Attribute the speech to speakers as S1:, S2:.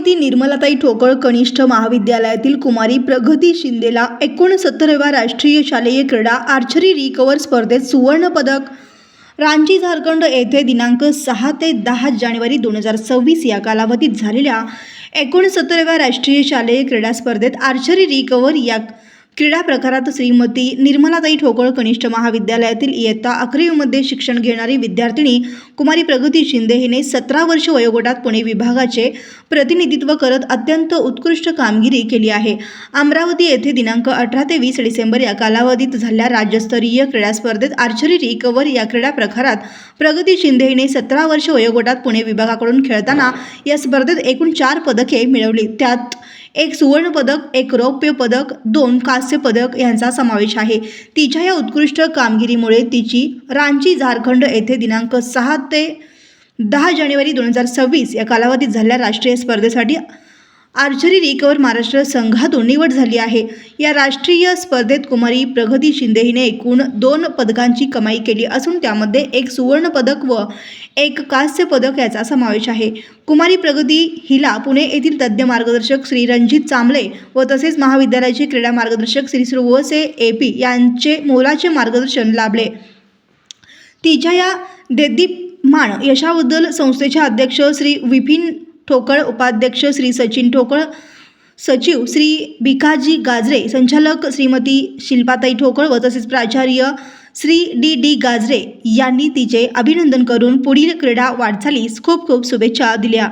S1: माहिती निर्मलाताई ठोकळ कनिष्ठ महाविद्यालयातील कुमारी प्रगती शिंदेला 69व्या राष्ट्रीय शालेय क्रीडा आर्चरी रिकव्हर स्पर्धेत सुवर्ण पदक। रांची झारखंड येथे दिनांक 6 ते 10 जानेवारी 2026 या कालावधीत झालेल्या 69व्या राष्ट्रीय शालेय क्रीडा स्पर्धेत आर्चरी रिकव्हर या क्रीडा प्रकारात श्रीमती निर्मलाताई ठोकळ कनिष्ठ महाविद्यालयातील इयत्ता 11वी मध्ये शिक्षण घेणारी विद्यार्थिनी कुमारी प्रगती शिंदे हिने 17 वर्ष वयोगटात पुणे विभागाचे प्रतिनिधित्व करत अत्यंत उत्कृष्ट कामगिरी केली आहे। अमरावती येथे दिनांक 18 ते 20 डिसेंबर या कालावधीत झालेल्या राज्यस्तरीय क्रीडा स्पर्धेत आर्चरी रिकव्हर या क्रीडा प्रकारात प्रगती शिंदे हिने 17 वर्ष वयोगटात पुणे विभागाकडून खेळताना या स्पर्धेत एकूण 4 पदके मिळवली। त्यात 1 सुवर्ण पदक, 1 रौप्य पदक, 2 कांस्य पदक यांचा समावेश आहे। तिच्या या उत्कृष्ट कामगिरीमुळे तिची रांची झारखंड येथे दिनांक 6 ते 10 जानेवारी 2026 या कालावधीत झालेल्या राष्ट्रीय स्पर्धेसाठी आर्चरी रिकव्हर महाराष्ट्र संघातून निवड झाली आहे। या राष्ट्रीय स्पर्धेत कुमारी प्रगती शिंदे हिने एकूण 2 पदकांची कमाई केली असून त्यामध्ये 1 सुवर्ण पदक व 1 कांस्य पदक याचा समावेश आहे। कुमारी प्रगती हिला पुणे येथील तज्ज्ञ मार्गदर्शक श्री रणजित चांबले व तसेच महाविद्यालयाचे क्रीडा मार्गदर्शक श्री सुवसे AP यांचे मोलाचे मार्गदर्शन लाभले। तिच्या या देदीप्यमान यशाबद्दल संस्थेचे अध्यक्ष श्री विपिन ठोकळ, उपाध्यक्ष श्री सचिन ठोकळ, सचिव श्री भिकाजी गाजरे, संचालक श्रीमती शिल्पाताई ठोकळ व तसेच प्राचार्य श्री D गाजरे यांनी तिचे अभिनंदन करून पुढील क्रीडा वाटचालीस खूप खूप शुभेच्छा दिल्या।